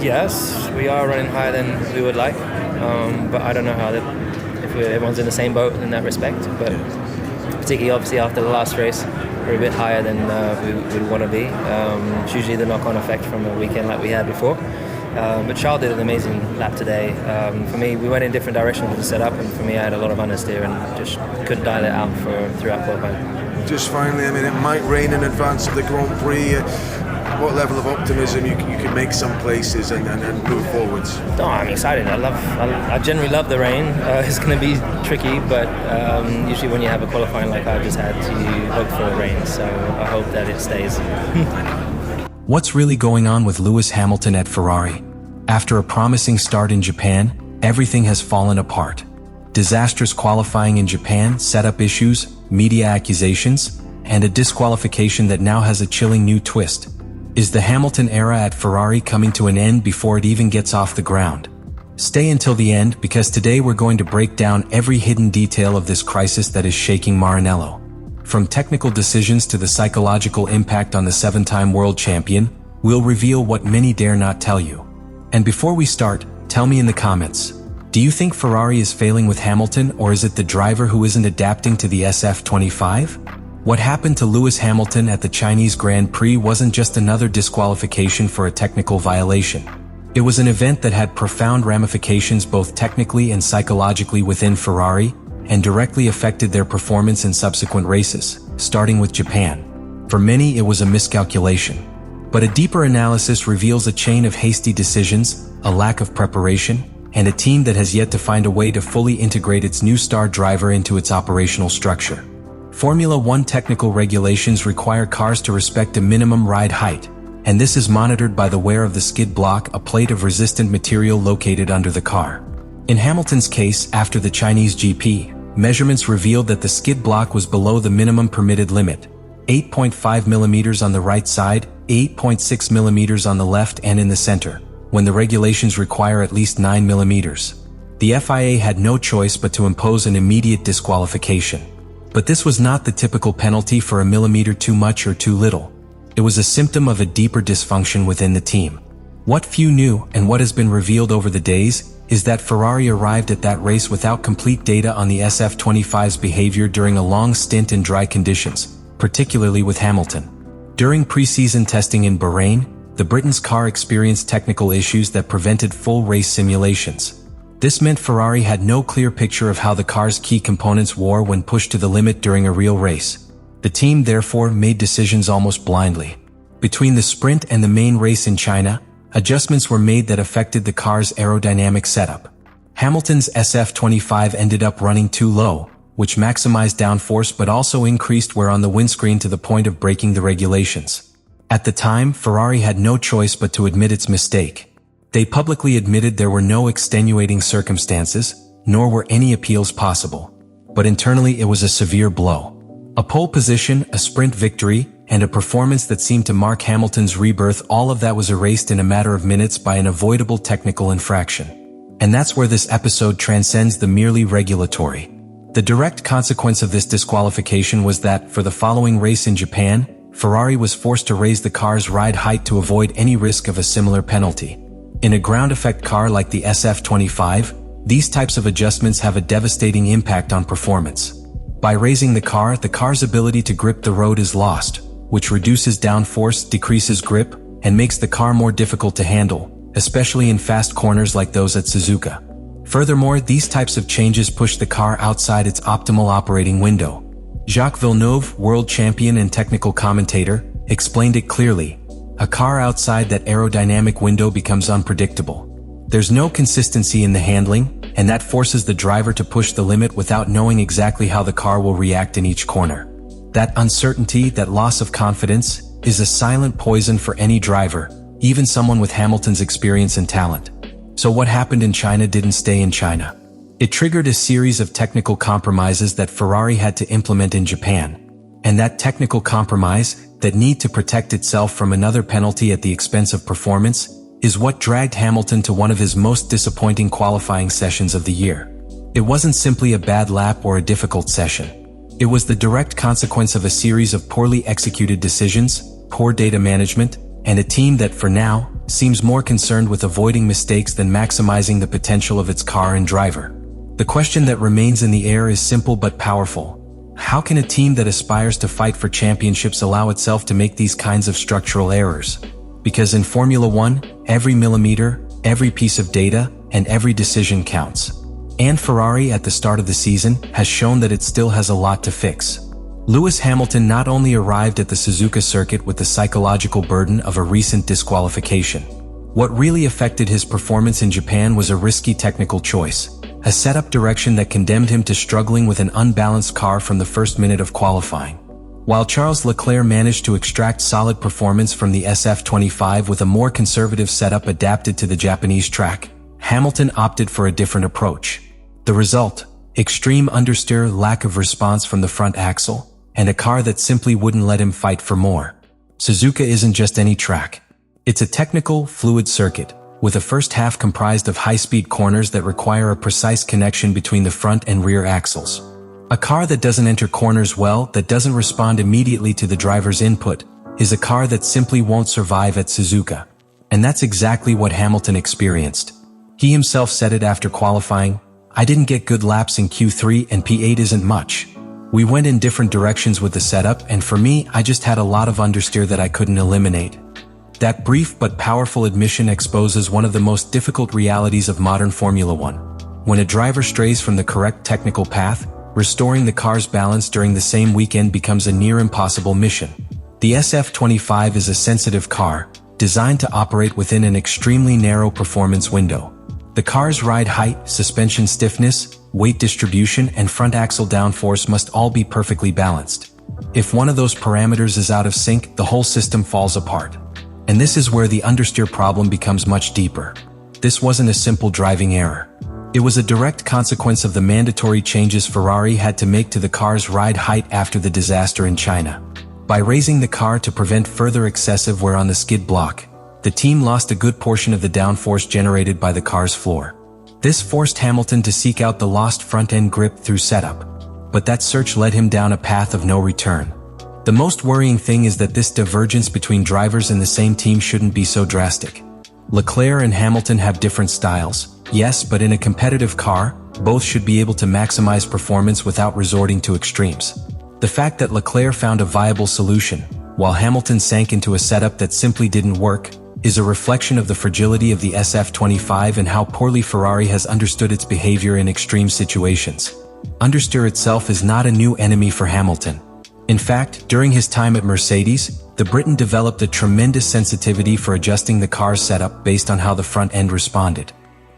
Yes, we are running higher than we would like, but I don't know how if everyone's in the same boat in that respect. But particularly, obviously, after the last race, we're a bit higher than we would want to be. It's usually the knock-on effect from a weekend like we had before. But Charles did an amazing lap today. For me, we went in different directions with the setup, and for me, I had a lot of understeer and just couldn't dial it out throughout qualifying. Just finally, I mean, it might rain in advance of the Grand Prix. What level of optimism you can make some places and move forwards? No, I'm excited. I generally love the rain. It's going to be tricky, but usually when you have a qualifying like I just had, you hope for a rain. So I hope that it stays. What's really going on with Lewis Hamilton at Ferrari? After a promising start in Japan, everything has fallen apart. Disastrous qualifying in Japan, setup issues, media accusations, and a disqualification that now has a chilling new twist. Is the Hamilton era at Ferrari coming to an end before it even gets off the ground? Stay until the end, because today we're going to break down every hidden detail of this crisis that is shaking Maranello. From technical decisions to the psychological impact on the 7-time world champion, we'll reveal what many dare not tell you. And before we start, tell me in the comments, do you think Ferrari is failing with Hamilton, or is it the driver who isn't adapting to the SF-25? What happened to Lewis Hamilton at the Chinese Grand Prix wasn't just another disqualification for a technical violation. It was an event that had profound ramifications both technically and psychologically within Ferrari, and directly affected their performance in subsequent races, starting with Japan. For many, it was a miscalculation. But a deeper analysis reveals a chain of hasty decisions, a lack of preparation, and a team that has yet to find a way to fully integrate its new star driver into its operational structure. Formula One technical regulations require cars to respect a minimum ride height, and this is monitored by the wear of the skid block, a plate of resistant material located under the car. In Hamilton's case, after the Chinese GP, measurements revealed that the skid block was below the minimum permitted limit, 8.5 millimeters on the right side, 8.6 millimeters on the left and in the center, when the regulations require at least 9 millimeters. The FIA had no choice but to impose an immediate disqualification. But this was not the typical penalty for a millimeter too much or too little. It was a symptom of a deeper dysfunction within the team. What few knew, and what has been revealed over the days, is that Ferrari arrived at that race without complete data on the SF-25's behavior during a long stint in dry conditions, particularly with Hamilton. During pre-season testing in Bahrain, the Britain's car experienced technical issues that prevented full race simulations. This meant Ferrari had no clear picture of how the car's key components wore when pushed to the limit during a real race. The team therefore made decisions almost blindly. Between the sprint and the main race in China, adjustments were made that affected the car's aerodynamic setup. Hamilton's SF-25 ended up running too low, which maximized downforce but also increased wear on the windscreen to the point of breaking the regulations. At the time, Ferrari had no choice but to admit its mistake. They publicly admitted there were no extenuating circumstances, nor were any appeals possible. But internally it was a severe blow. A pole position, a sprint victory, and a performance that seemed to mark Hamilton's rebirth, all of that was erased in a matter of minutes by an avoidable technical infraction. And that's where this episode transcends the merely regulatory. The direct consequence of this disqualification was that, for the following race in Japan, Ferrari was forced to raise the car's ride height to avoid any risk of a similar penalty. In a ground effect car like the SF-25, these types of adjustments have a devastating impact on performance. By raising the car's ability to grip the road is lost, which reduces downforce, decreases grip, and makes the car more difficult to handle, especially in fast corners like those at Suzuka. Furthermore, these types of changes push the car outside its optimal operating window. Jacques Villeneuve, world champion and technical commentator, explained it clearly. A car outside that aerodynamic window becomes unpredictable. There's no consistency in the handling, and that forces the driver to push the limit without knowing exactly how the car will react in each corner. That uncertainty, that loss of confidence, is a silent poison for any driver, even someone with Hamilton's experience and talent. So what happened in China didn't stay in China. It triggered a series of technical compromises that Ferrari had to implement in Japan. And that technical compromise, that need to protect itself from another penalty at the expense of performance, is what dragged Hamilton to one of his most disappointing qualifying sessions of the year. It wasn't simply a bad lap or a difficult session. It was the direct consequence of a series of poorly executed decisions, poor data management, and a team that, for now, seems more concerned with avoiding mistakes than maximizing the potential of its car and driver. The question that remains in the air is simple but powerful. How can a team that aspires to fight for championships allow itself to make these kinds of structural errors? Because in Formula One, every millimeter, every piece of data, and every decision counts. And Ferrari at the start of the season has shown that it still has a lot to fix. Lewis Hamilton not only arrived at the Suzuka circuit with the psychological burden of a recent disqualification. What really affected his performance in Japan was a risky technical choice, a setup direction that condemned him to struggling with an unbalanced car from the first minute of qualifying. While Charles Leclerc managed to extract solid performance from the SF-25 with a more conservative setup adapted to the Japanese track, Hamilton opted for a different approach. The result: extreme understeer, lack of response from the front axle, and a car that simply wouldn't let him fight for more. Suzuka isn't just any track. It's a technical, fluid circuit, with a first half comprised of high-speed corners that require a precise connection between the front and rear axles. A car that doesn't enter corners well, that doesn't respond immediately to the driver's input, is a car that simply won't survive at Suzuka. And that's exactly what Hamilton experienced. He himself said it after qualifying: "I didn't get good laps in Q3 and P8 isn't much. We went in different directions with the setup, and for me, I just had a lot of understeer that I couldn't eliminate." That brief but powerful admission exposes one of the most difficult realities of modern Formula One. When a driver strays from the correct technical path, restoring the car's balance during the same weekend becomes a near impossible mission. The SF-25 is a sensitive car, designed to operate within an extremely narrow performance window. The car's ride height, suspension stiffness, weight distribution, and front axle downforce must all be perfectly balanced. If one of those parameters is out of sync, the whole system falls apart. And this is where the understeer problem becomes much deeper. This wasn't a simple driving error. It was a direct consequence of the mandatory changes Ferrari had to make to the car's ride height after the disaster in China. By raising the car to prevent further excessive wear on the skid block, the team lost a good portion of the downforce generated by the car's floor. This forced Hamilton to seek out the lost front-end grip through setup. But that search led him down a path of no return. The most worrying thing is that this divergence between drivers in the same team shouldn't be so drastic. Leclerc and Hamilton have different styles, yes, but in a competitive car, both should be able to maximize performance without resorting to extremes. The fact that Leclerc found a viable solution, while Hamilton sank into a setup that simply didn't work, is a reflection of the fragility of the SF-25 and how poorly Ferrari has understood its behavior in extreme situations. Understeer itself is not a new enemy for Hamilton. In fact, during his time at Mercedes, the Briton developed a tremendous sensitivity for adjusting the car's setup based on how the front end responded.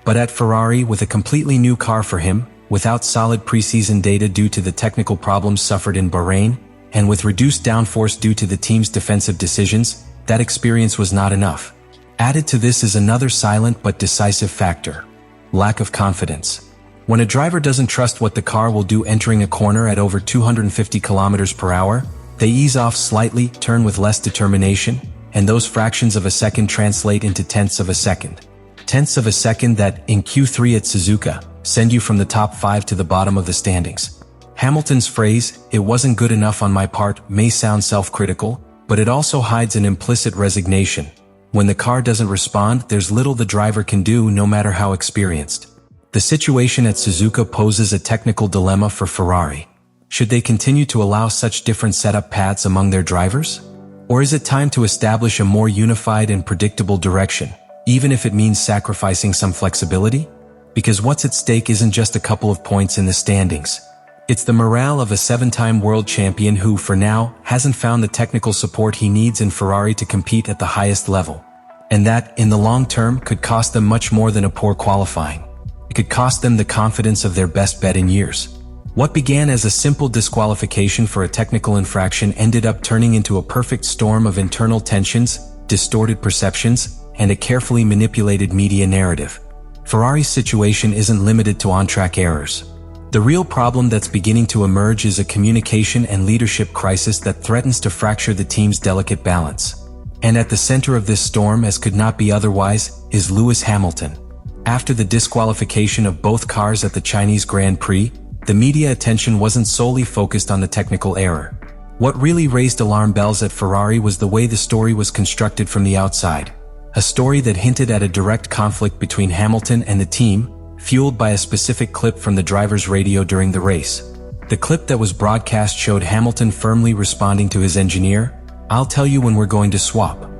But at Ferrari, with a completely new car for him, without solid preseason data due to the technical problems suffered in Bahrain, and with reduced downforce due to the team's defensive decisions, that experience was not enough. Added to this is another silent but decisive factor: lack of confidence. When a driver doesn't trust what the car will do entering a corner at over 250 km/h, they ease off slightly, turn with less determination, and those fractions of a second translate into tenths of a second. Tenths of a second that, in Q3 at Suzuka, send you from the top 5 to the bottom of the standings. Hamilton's phrase, "It wasn't good enough on my part," may sound self-critical, but it also hides an implicit resignation. When the car doesn't respond, there's little the driver can do, no matter how experienced. The situation at Suzuka poses a technical dilemma for Ferrari. Should they continue to allow such different setup paths among their drivers? Or is it time to establish a more unified and predictable direction, even if it means sacrificing some flexibility? Because what's at stake isn't just a couple of points in the standings. It's the morale of a 7-time world champion who, for now, hasn't found the technical support he needs in Ferrari to compete at the highest level. And that, in the long term, could cost them much more than a poor qualifying. It could cost them the confidence of their best bet in years. What began as a simple disqualification for a technical infraction ended up turning into a perfect storm of internal tensions, distorted perceptions, and a carefully manipulated media narrative. Ferrari's situation isn't limited to on-track errors. The real problem that's beginning to emerge is a communication and leadership crisis that threatens to fracture the team's delicate balance. And at the center of this storm, as could not be otherwise, is Lewis Hamilton. After the disqualification of both cars at the Chinese Grand Prix, the media attention wasn't solely focused on the technical error. What really raised alarm bells at Ferrari was the way the story was constructed from the outside. a story that hinted at a direct conflict between Hamilton and the team, fueled by a specific clip from the driver's radio during the race. The clip that was broadcast showed Hamilton firmly responding to his engineer, "I'll tell you when we're going to swap."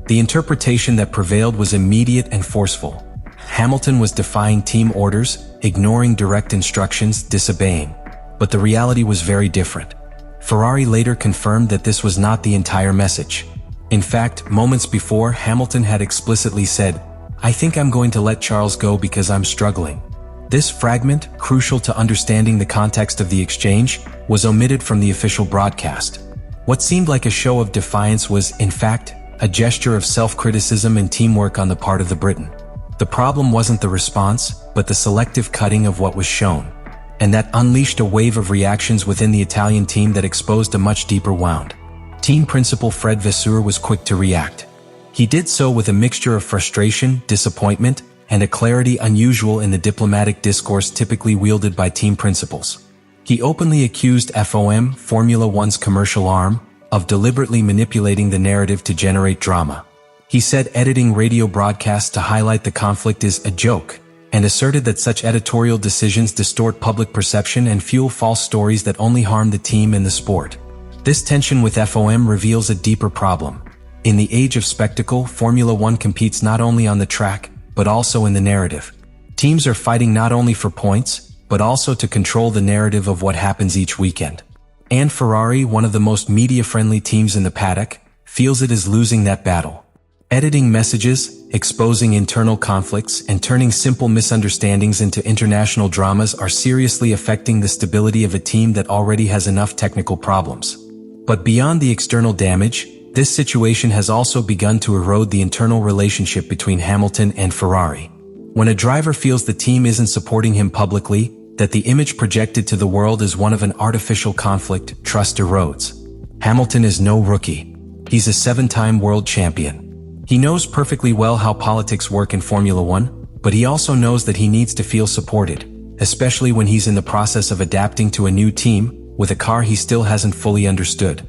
The interpretation that prevailed was immediate and forceful. Hamilton was defying team orders, ignoring direct instructions, disobeying. But the reality was very different. Ferrari later confirmed that this was not the entire message. In fact, moments before, Hamilton had explicitly said, "I think I'm going to let Charles go because I'm struggling." This fragment, crucial to understanding the context of the exchange, was omitted from the official broadcast. What seemed like a show of defiance was, in fact, a gesture of self-criticism and teamwork on the part of the Briton. The problem wasn't the response, but the selective cutting of what was shown. And that unleashed a wave of reactions within the Italian team that exposed a much deeper wound. Team principal Fred Vasseur was quick to react. He did so with a mixture of frustration, disappointment, and a clarity unusual in the diplomatic discourse typically wielded by team principals. He openly accused FOM, Formula One's commercial arm, of deliberately manipulating the narrative to generate drama. He said editing radio broadcasts to highlight the conflict is a joke, and asserted that such editorial decisions distort public perception and fuel false stories that only harm the team and the sport. This tension with FOM reveals a deeper problem. In the age of spectacle, Formula One competes not only on the track, but also in the narrative. Teams are fighting not only for points, but also to control the narrative of what happens each weekend. And Ferrari, one of the most media-friendly teams in the paddock, feels it is losing that battle. Editing messages, exposing internal conflicts, and turning simple misunderstandings into international dramas are seriously affecting the stability of a team that already has enough technical problems. But beyond the external damage, this situation has also begun to erode the internal relationship between Hamilton and Ferrari. When a driver feels the team isn't supporting him publicly, that the image projected to the world is one of an artificial conflict, trust erodes. Hamilton is no rookie. He's a 7-time world champion. He knows perfectly well how politics work in Formula One, but he also knows that he needs to feel supported, especially when he's in the process of adapting to a new team, with a car he still hasn't fully understood.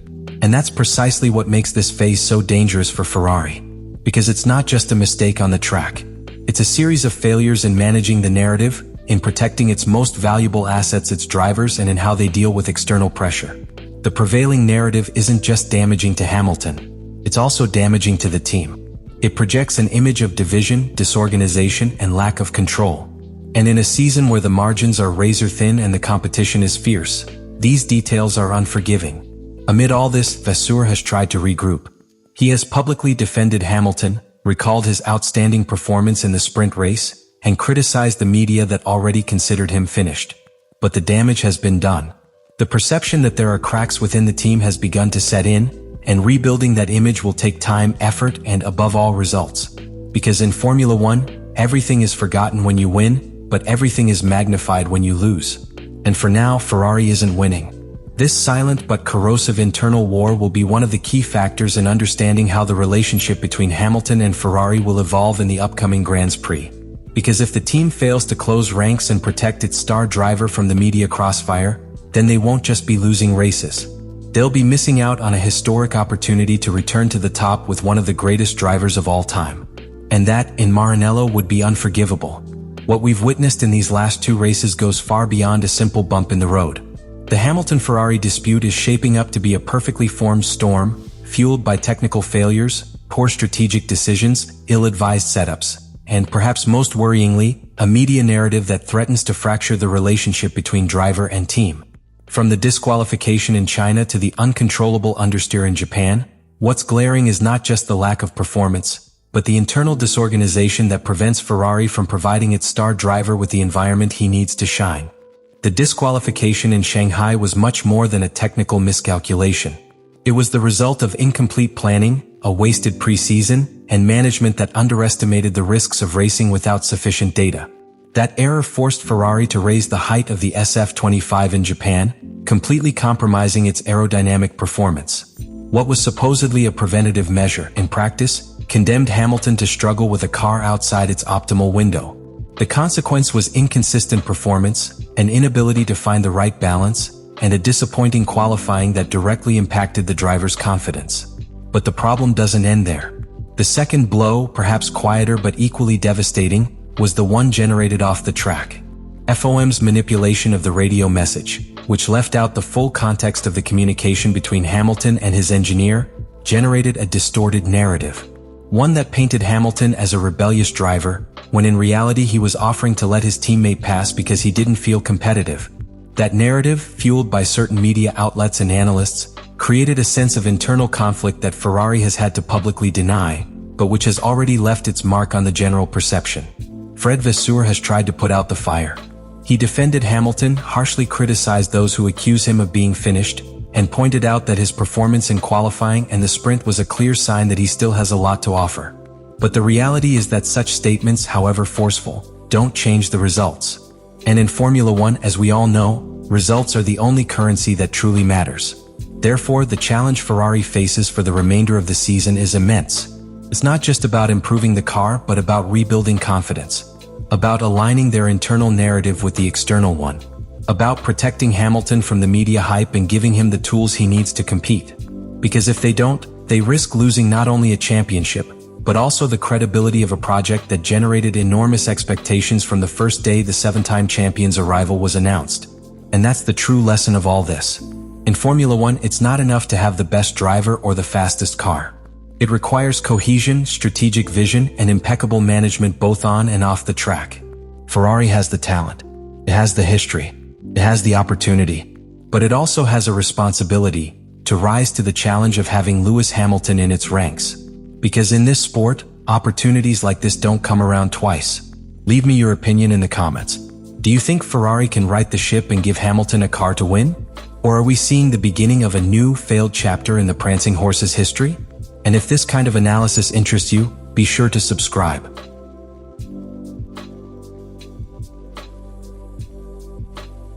And that's precisely what makes this phase so dangerous for Ferrari. Because it's not just a mistake on the track. It's a series of failures in managing the narrative, in protecting its most valuable assets, its drivers, and in how they deal with external pressure. The prevailing narrative isn't just damaging to Hamilton. It's also damaging to the team. It projects an image of division, disorganization, and lack of control. And in a season where the margins are razor-thin and the competition is fierce, these details are unforgiving. Amid all this, Vasseur has tried to regroup. He has publicly defended Hamilton, recalled his outstanding performance in the sprint race, and criticized the media that already considered him finished. But the damage has been done. The perception that there are cracks within the team has begun to set in, and rebuilding that image will take time, effort, and above all, results. Because in Formula One, everything is forgotten when you win, but everything is magnified when you lose. And for now, Ferrari isn't winning. This silent but corrosive internal war will be one of the key factors in understanding how the relationship between Hamilton and Ferrari will evolve in the upcoming Grand Prix. Because if the team fails to close ranks and protect its star driver from the media crossfire, then they won't just be losing races. They'll be missing out on a historic opportunity to return to the top with one of the greatest drivers of all time. And that, in Maranello, would be unforgivable. What we've witnessed in these last 2 races goes far beyond a simple bump in the road. The Hamilton-Ferrari dispute is shaping up to be a perfectly formed storm, fueled by technical failures, poor strategic decisions, ill-advised setups, and perhaps most worryingly, a media narrative that threatens to fracture the relationship between driver and team. From the disqualification in China to the uncontrollable understeer in Japan, what's glaring is not just the lack of performance, but the internal disorganization that prevents Ferrari from providing its star driver with the environment he needs to shine. The disqualification in Shanghai was much more than a technical miscalculation. It was the result of incomplete planning, a wasted preseason, and management that underestimated the risks of racing without sufficient data. That error forced Ferrari to raise the height of the SF-25 in Japan, completely compromising its aerodynamic performance. What was supposedly a preventative measure, in practice, condemned Hamilton to struggle with a car outside its optimal window. The consequence was inconsistent performance, an inability to find the right balance, and a disappointing qualifying that directly impacted the driver's confidence. But the problem doesn't end there. The second blow, perhaps quieter but equally devastating, was the one generated off the track. FOM's manipulation of the radio message, which left out the full context of the communication between Hamilton and his engineer, generated a distorted narrative. One that painted Hamilton as a rebellious driver, when in reality he was offering to let his teammate pass because he didn't feel competitive. That narrative, fueled by certain media outlets and analysts, created a sense of internal conflict that Ferrari has had to publicly deny, but which has already left its mark on the general perception. Fred Vasseur has tried to put out the fire. He defended Hamilton, harshly criticized those who accuse him of being finished, and pointed out that his performance in qualifying and the sprint was a clear sign that he still has a lot to offer. But the reality is that such statements, however forceful, don't change the results. And in Formula One, as we all know, results are the only currency that truly matters. Therefore, the challenge Ferrari faces for the remainder of the season is immense. It's not just about improving the car, but about rebuilding confidence. About aligning their internal narrative with the external one. About protecting Hamilton from the media hype and giving him the tools he needs to compete. Because if they don't, they risk losing not only a championship, but also the credibility of a project that generated enormous expectations from the first day the seven-time champion's arrival was announced. And that's the true lesson of all this. In Formula One, it's not enough to have the best driver or the fastest car. It requires cohesion, strategic vision, and impeccable management both on and off the track. Ferrari has the talent. It has the history. It has the opportunity. But it also has a responsibility to rise to the challenge of having Lewis Hamilton in its ranks. Because in this sport, opportunities like this don't come around twice. Leave me your opinion in the comments. Do you think Ferrari can right the ship and give Hamilton a car to win? Or are we seeing the beginning of a new, failed chapter in the Prancing Horse's history? And if this kind of analysis interests you, be sure to subscribe.